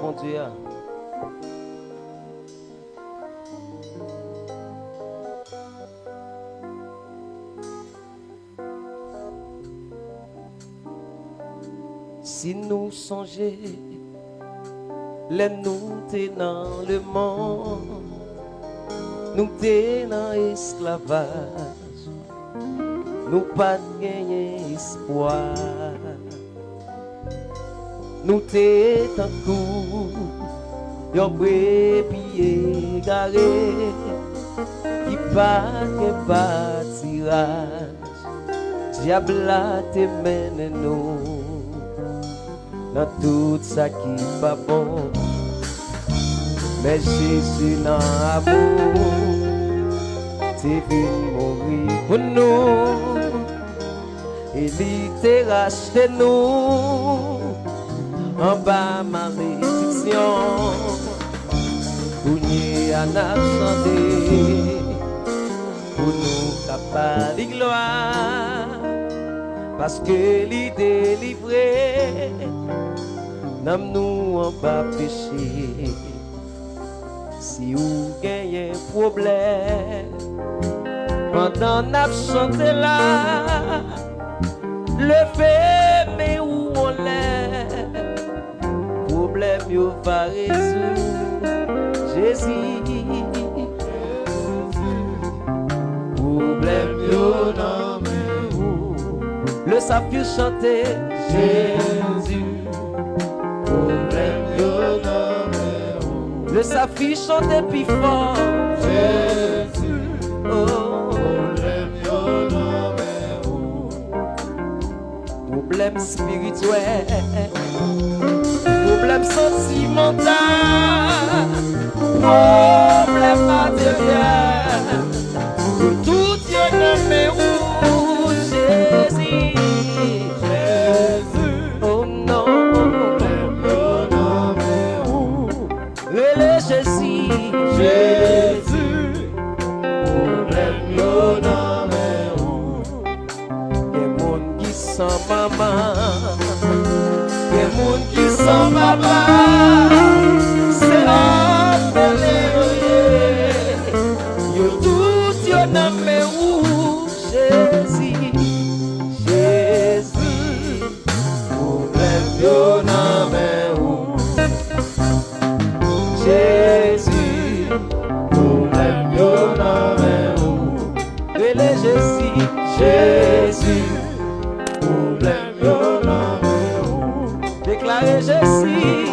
bon Dieu. Si nous songeons, les nous t'es dans le monde, nous t'es dans l'esclavage, nous pas gagner espoir, nous t'es en coup, yon brebis égaré, qui pas que tirage, diable te mène nous. Dans tout ça qui pas bon, mais Jésus dans l'amour, t'es venu mourir pour nous, et il t'a racheté nous, en bas malédiction, pour nous en absenter, pour nous capables de gloire, parce que il délivré. Nous en bas péché. Si vous gagnez un problème, pendant qu'on chante là, levez mais où on l'est, problème yo va résoudre Jésus. Problème yo non mais où le saviez chanter Jésus. Le safi chante plus fort Jésus. Oh, problème spirituel, problème sentimental, problème matériel, tout Dieu nommé où Jésus. Jésus, problème yo nan men ou. Des moun qui sont maman, des moun qui sont papa, c'est appelé yo tout yo nan men ou. Jésus, Jésus, problème yo nan men ou. Jésus, problème yo nan men ou. Jésus, Jésus, problème yo nan men ou. Déclarez Jésus,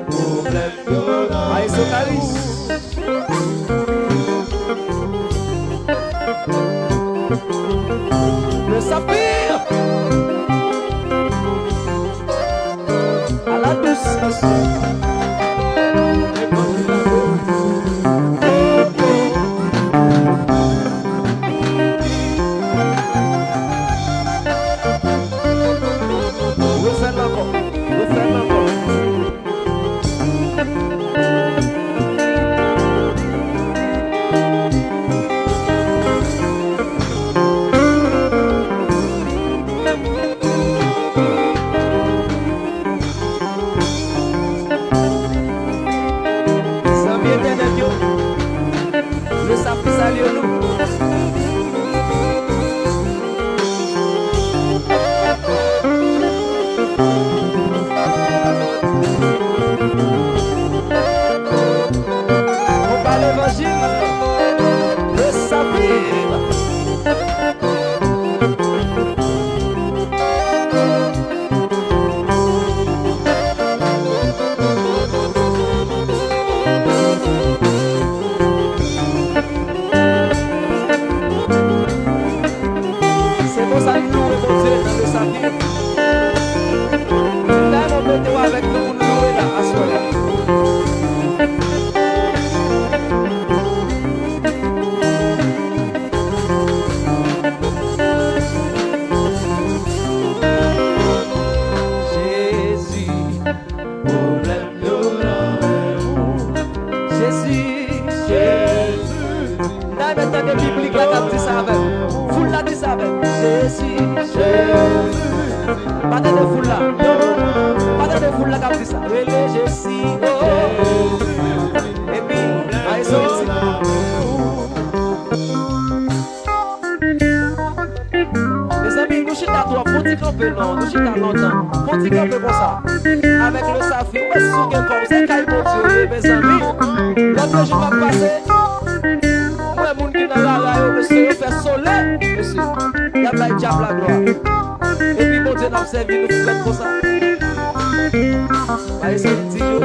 problème yo nan men ou. Aïe Socaris. Le saphir à la douce. relais Jessie, et puis, allez, sorti. Mes amis, nous chita toi, faut t'y camper, non, nous chita longtemps, faut t'y camper comme ça. Avec le saphir, mais sous quel corps, c'est caille mon Dieu, mes amis. L'autre jour va passer, moi, moun qui dans la rue, monsieur, il fait soleil, monsieur, il y a pas de diable la gloire. Et puis, mon Dieu, n'a servi, nous faisons comme ça. Allez, c'est le petit jour.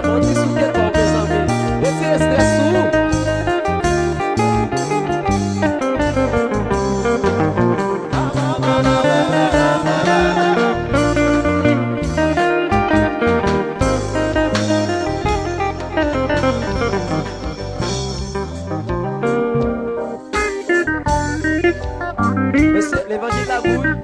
On dit sous quel corps, mes amis, retirez stress sous. L'évangile de la bouille.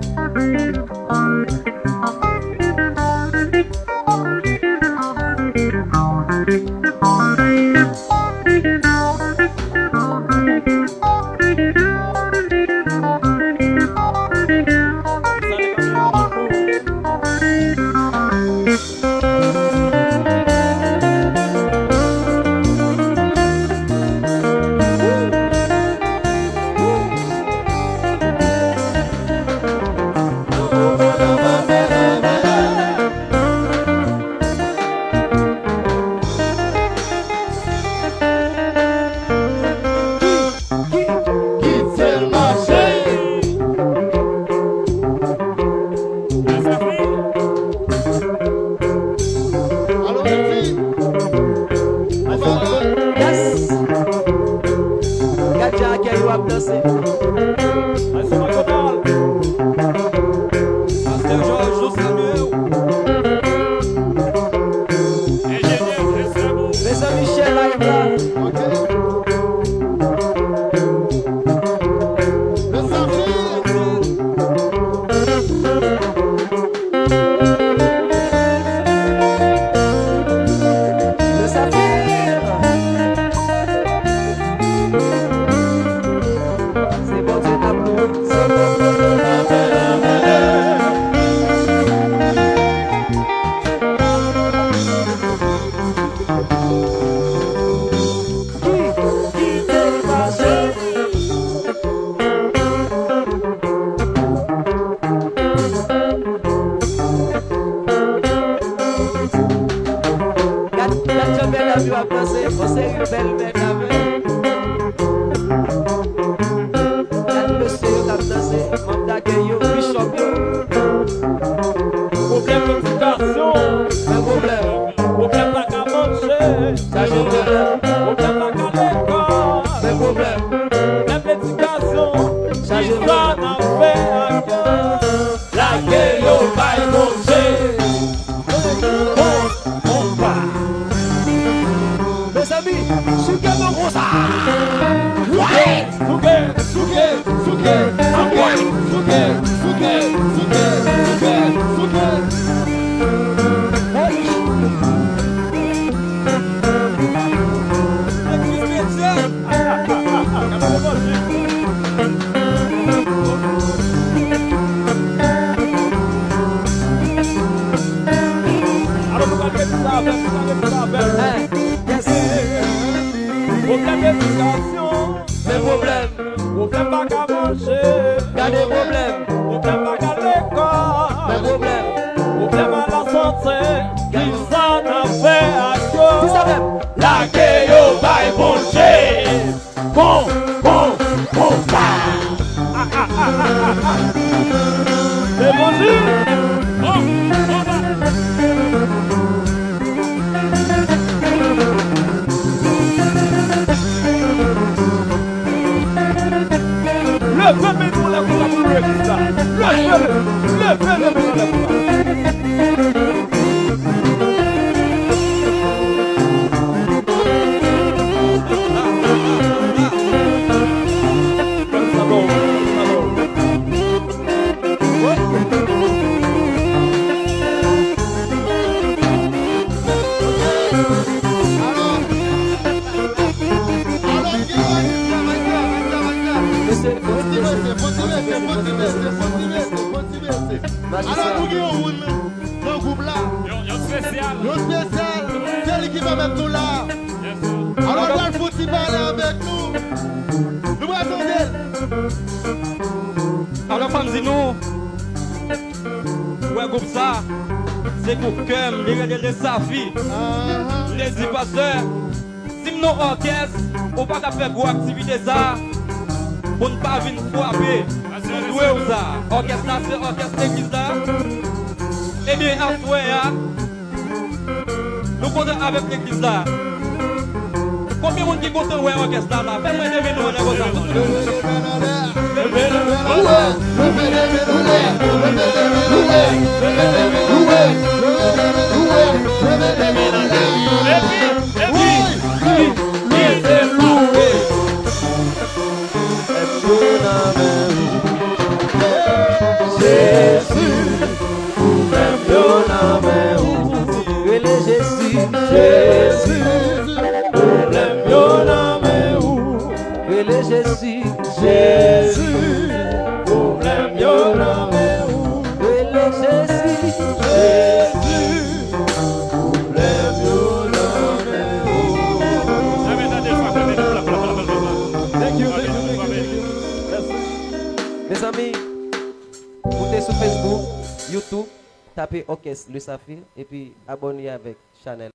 Mes amis, dans le groupe là. Yon spécial. Yon spécial. C'est lui qui va mettre nous là. Alors là, il faut y parler avec nous. Nous attendons. Alors, comme dit nous, ouais, groupe ça, c'est pour que les règles de sa fille. Les dit pasteur, si nous orchestre, on va pas faire gros activité ça, pour ne pas venir frapper. Nous devons ça. Orchestre là, c'est orchestre l'église là. Eh bien, après, nous comptons avec l'église là. Combien de monde qui compte ouais orchestre là? Fais-moi des minutes, on est comme ça. Mes amis, écoutez sur Facebook, YouTube, tapez Orchestre Le Saphir et puis abonnez avec Chanel.